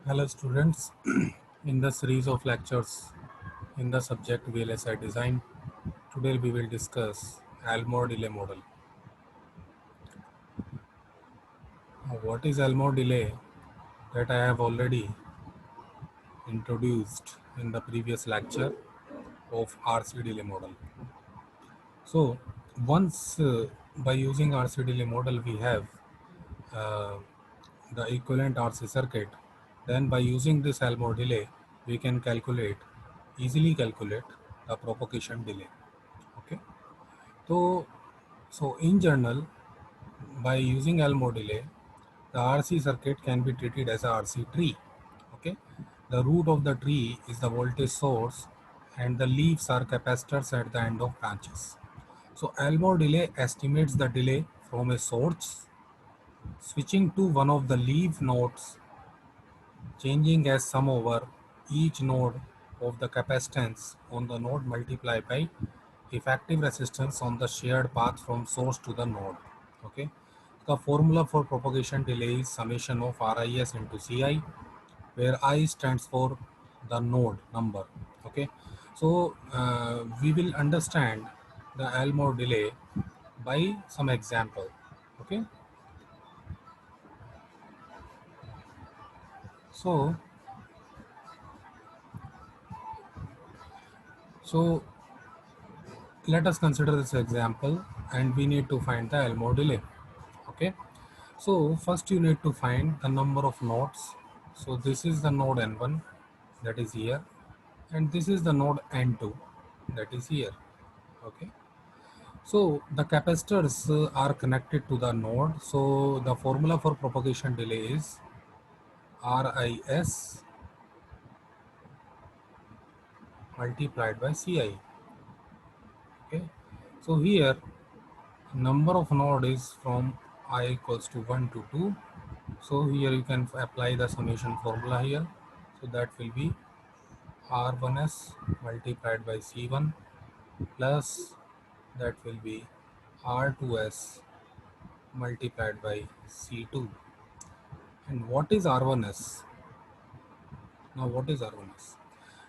Hello students, in the series of lectures in the subject VLSI design, today we will discuss Elmore delay model. What is Elmore delay? That I have already introduced in the previous lecture of RC delay model. So once by using RC delay model we have uh, the equivalent RC circuit, then by using this Elmore delay we can easily calculate the propagation delay. Okay. So, in general, by using Elmore delay, the RC circuit can be treated as a RC tree. Okay, the root of the tree is the voltage source, and the leaves are capacitors at the end of branches. So, Elmore delay estimates the delay from a source, switching to one of the leaf nodes, changing as sum over each node of the capacitance on the node multiplied by effective resistance on the shared path from source to the node. Okay, the formula for propagation delay is summation of RIS into CI, where I stands for the node number. Okay, so we will understand the Elmore delay by some example. Okay, so so let us consider this example, and we need to find the Elmore delay. Okay, so first you need to find the number of nodes. So this is the node n1, that is here, and this is the node n2, that is here. Okay, so the capacitors are connected to the node. So the formula for propagation delay is RIS multiplied by CI. Okay, so here number of node is from I equals to 1 to 2. So here you can apply the summation formula here. So that will be R1s multiplied by C1 plus that will be R2s multiplied by C2. And what is R1s? Now what is R1s?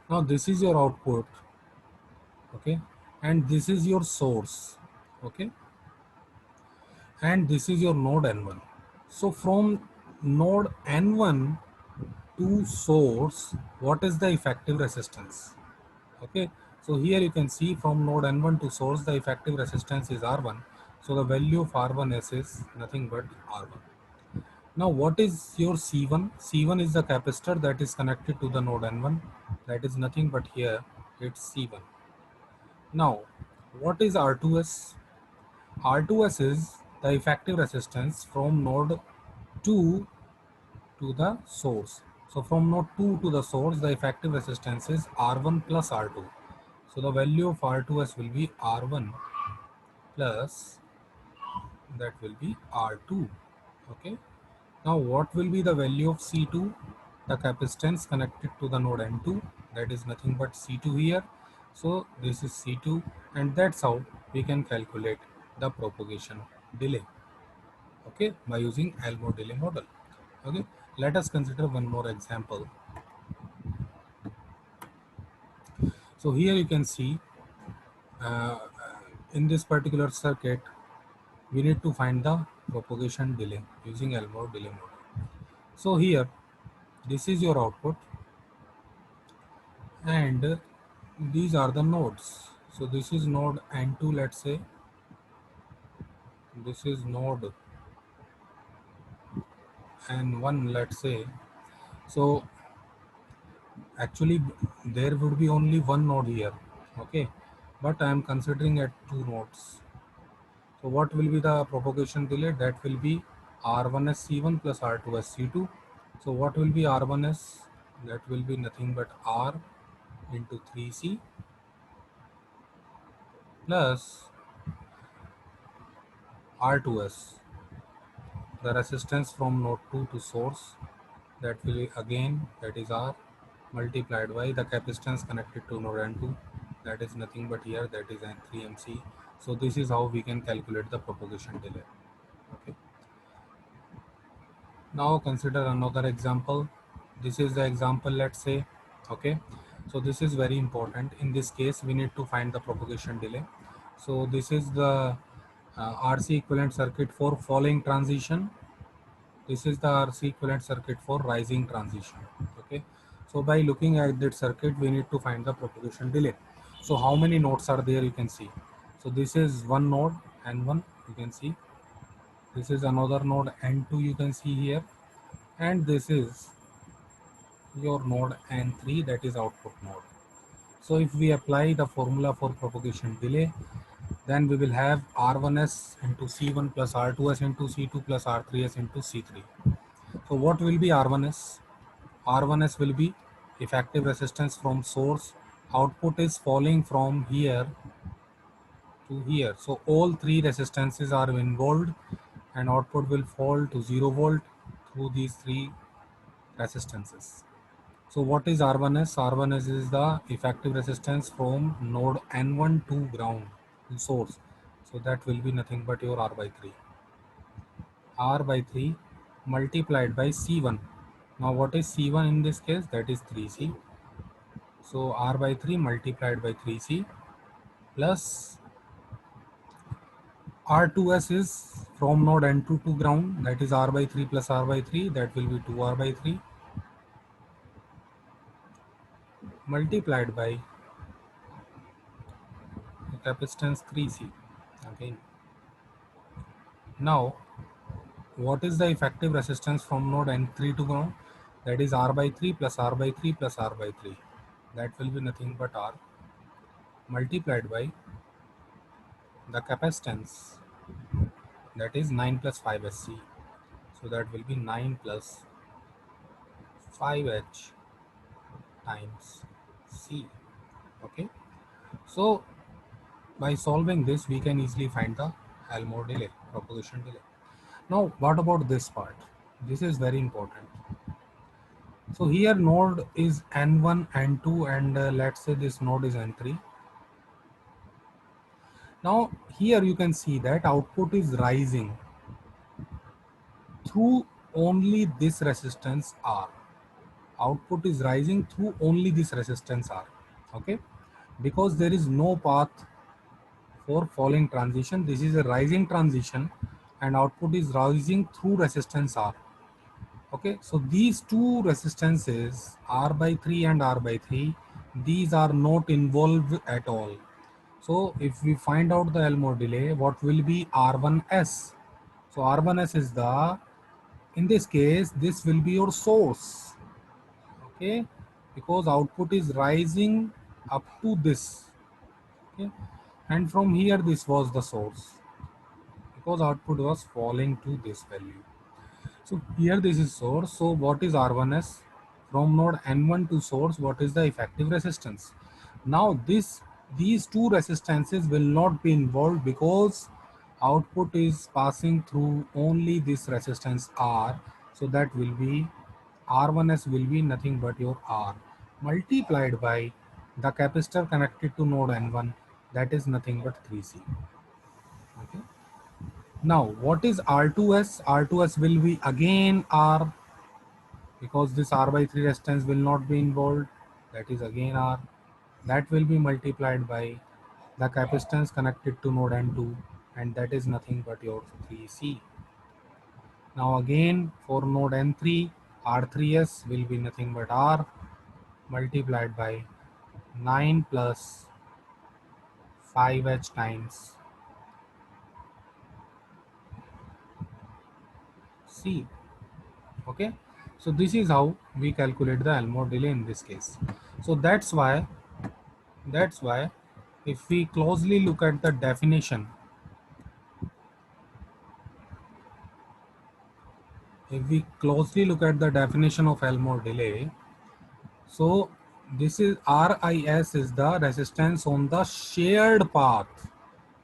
Now this is your output, okay, and this is your source, okay, and this is your node N1. So from node N1 to source, what is the effective resistance? Okay, so here you can see from node N1 to source, the effective resistance is R1. So the value of R1s is nothing but R1. Now what is your C1? C1 is the capacitor that is connected to the node N1. That is nothing but here it's C1. Now what is R2s? R2s is the effective resistance from node 2 to the source. So from node 2 to the source, the effective resistance is R1 plus R2. So the value of R2s will be R1 plus that will be R2. Okay. Now what will be the value of C2? The capacitance connected to the node N2, that is nothing but C2 here. So this is C2, and that's how we can calculate the propagation delay. Okay, by using Elmore delay model. Okay, let us consider one more example. So here you can see uh, in this particular circuit we need to find the propagation delay using Elmore delay model. So here this is your output, and these are the nodes. So this is node N2, let's say, this is node N1, let's say. So actually there would be only one node here, okay, but I am considering at two nodes. So what will be the propagation delay? That will be R1s C1 plus R2s C2. So what will be R1s? That will be nothing but R into 3C plus R2s, the resistance from node 2 to source. That will be again, that is R, multiplied by the capacitance connected to node N2. That is nothing but here, that is N3MC. So this is how we can calculate the propagation delay. Okay. Now consider another example. this is the example, let's say. Okay, so this is very important. In this case we need to find the propagation delay. So this is the RC equivalent circuit for falling transition. This is the RC equivalent circuit for rising transition. Okay, so by looking at that circuit we need to find the propagation delay. So how many nodes are there, you can see. So this is one node N1, you can see. This is another node N2, you can see here. And this is your node N3, that is output node. So if we apply the formula for propagation delay, then we will have R1s into C1 plus R2s into C2 plus R3s into C3. So what will be R1s? R1s will be effective resistance from source. Output is falling from here to here. So all three resistances are involved and output will fall to 0 volt through these three resistances. So what is R1s? R1s is the effective resistance from node N1 to ground, to source. So that will be nothing but your R by 3. R by 3 multiplied by C1. Now what is C1 in this case? That is 3C. So R by 3 multiplied by 3C plus R2s is from node N2 to ground, that is R by 3 plus R by 3, that will be 2R by 3 multiplied by the capacitance 3C. Again, now what is the effective resistance from node N3 to ground? That is R by 3 plus R by 3 plus R by 3. That will be nothing but R multiplied by the capacitance, that is 9 plus 5SC. So that will be 9 plus 5H times C. Okay. So by solving this, we can easily find the Elmore delay, propagation delay. Now, what about this part? This is very important. So here node is N1, N2, and let's say this node is N3. Now here you can see that output is rising through only this resistance R. Output is rising through only this resistance R. Okay, because there is no path for falling transition. This is a rising transition and output is rising through resistance R. Okay, so these two resistances R by 3 and R by 3, these are not involved at all. So if we find out the Elmore delay, what will be R1s? So R1s is the, in this case, this will be your source. Okay, because output is rising up to this. Okay, and from here this was the source, because output was falling to this value. So here this is source. So what is R1s? From node N1 to source, what is the effective resistance? Now these two resistances will not be involved because output is passing through only this resistance R. So that will be R1s will be nothing but your R multiplied by the capacitor connected to node N1, that is nothing but 3C. Okay. Now what is R2s? R2s will be again R, because this R by 3 resistance will not be involved, that is again R. That will be multiplied by the capacitance connected to node N2, and that is nothing but your 3C. Now again for node N3, R3s will be nothing but R multiplied by 9 plus 5H times C. Okay, so this is how we calculate the Elmore delay in this case. So that's why if we closely look at the definition, of Elmore delay, so this is RIS is the resistance on the shared path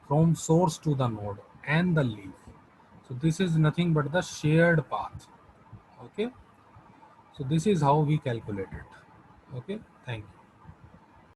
from source to the node and the leaf. So this is nothing but the shared path. Okay, so this is how we calculate it. Okay, thank you.